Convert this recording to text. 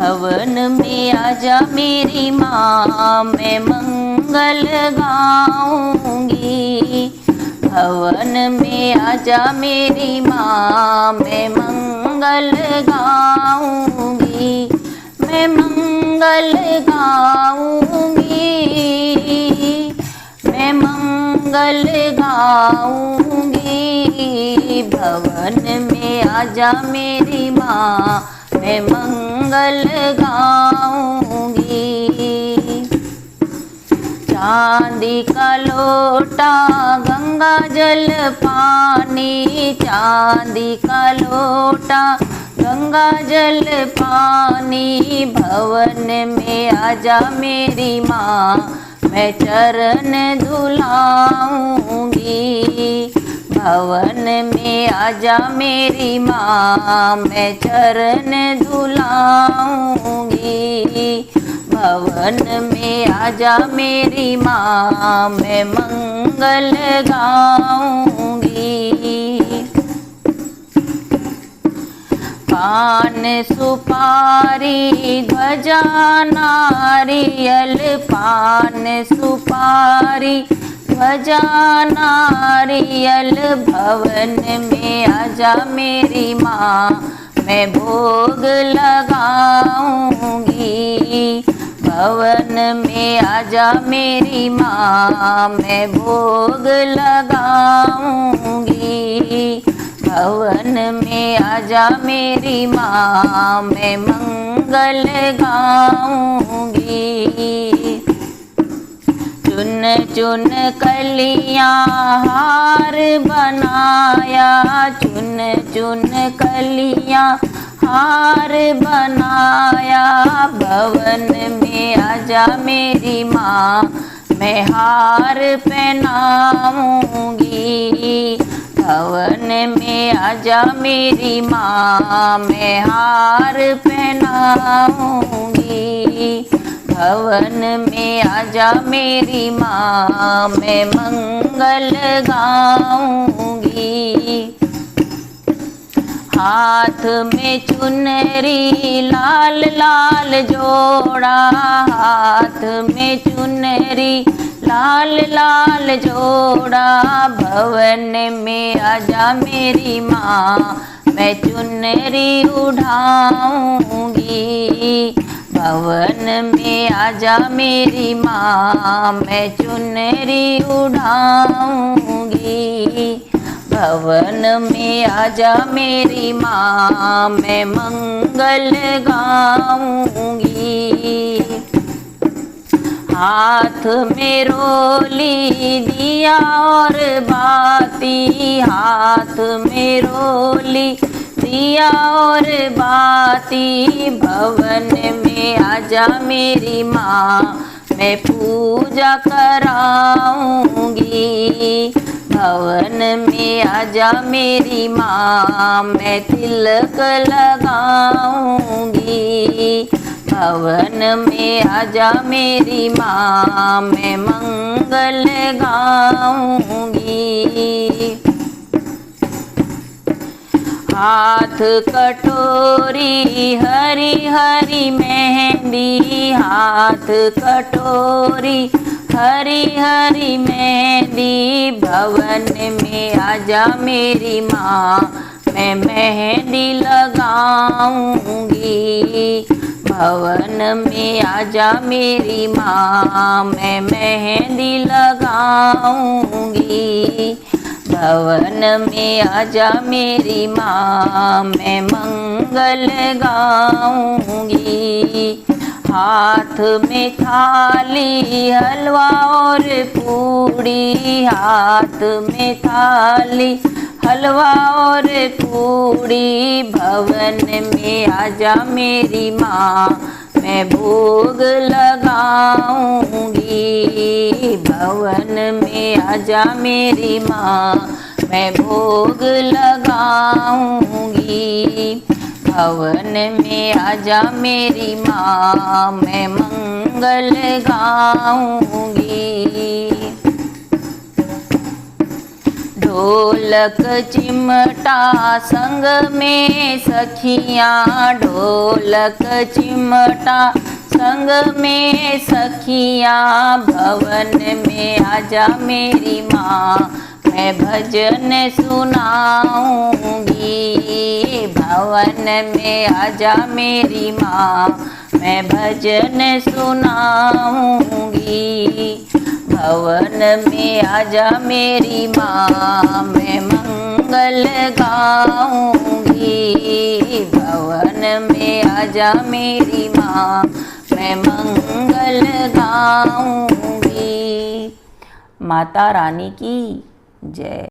भवन में आजा मेरी माँ, मैं मंगल गाऊंगी। भवन में आजा मेरी माँ, मैं मंगल गाऊंगी, मैं मंगल गाऊंगी, मैं मंगल गाऊंगी। भवन में आजा मेरी माँ, मैं मंगल गाऊंगी। चांदी का लोटा गंगा जल पानी, चांदी का लोटा गंगा जल पानी। भवन में आजा मेरी माँ, मैं चरण धुलाऊंगी। भवन में आजा मेरी माँ, मैं चरण धुलाऊंगी। भवन में आजा मेरी माँ, मैं मंगल गाऊंगी। पान सुपारी ध्वजा नारियल, पान सुपारी ध्वजा नारियल। भवन में आजा मेरी माँ, मैं भोग लगाऊंगी। भवन में आजा मेरी माँ, मैं भोग लगाऊंगी। भवन में आजा मेरी माँ, मैं मंगल गाऊंगी। चुन चुन कलियां हार बनाया, चुन चुन कलियां हार बनाया। भवन में आजा मेरी माँ, मैं हार पहनाऊंगी। भवन में आजा मेरी माँ, मैं हार पहनाऊंगी। भवन में आजा मेरी माँ, मैं मंगल गाऊंगी। हाथ में चुनरी लाल लाल जोड़ा, हाथ में चुनरी लाल लाल जोड़ा। भवन में आजा मेरी माँ, मैं चुनरी उठाऊंगी। भवन में आजा मेरी माँ, मैं चुनरी उठाऊंगी। भवन में आजा मेरी माँ, मैं मंगल गाऊंगी। हाथ में रोली दिया और बाती, हाथ में रोली दिया और बाती। भवन में आजा मेरी माँ, मैं पूजा कराऊंगी। भवन में आजा मेरी माँ, मैं तिलक लगाऊंगी। भवन में आजा मेरी माँ, मैं मंगल गाऊंगी। हाथ कटोरी हरी हरी मेहंदी, हाथ कटोरी हरी हरी मेहंदी। भवन में आजा मेरी माँ, मैं मेहंदी लगाऊंगी। भवन में आजा मेरी माँ, मैं मेहंदी लगाऊंगी। भवन में आजा मेरी माँ, मैं मंगल गाऊंगी। हाथ में थाली हलवा और पूड़ी, हाथ में थाली हलवा और पूड़ी। भवन में आजा मेरी माँ, मैं भोग लगाऊंगी। भवन में आजा मेरी माँ, मैं भोग लगाऊंगी। भवन में आजा मेरी माँ, मैं मंगल गाऊंगी। ढोलक चिमटा संग में सखियाँ, ढोलक चिमटा संग में सखियाँ। भवन में आजा मेरी माँ, मैं भजन सुनाऊंगी। भवन में आजा मेरी माँ, मैं भजन सुनाऊंगी। भवन में आजा मेरी माँ, मैं मंगल गाऊंगी। भवन में आजा मेरी माँ, मैं मंगल गाऊंगी। माता रानी की जय।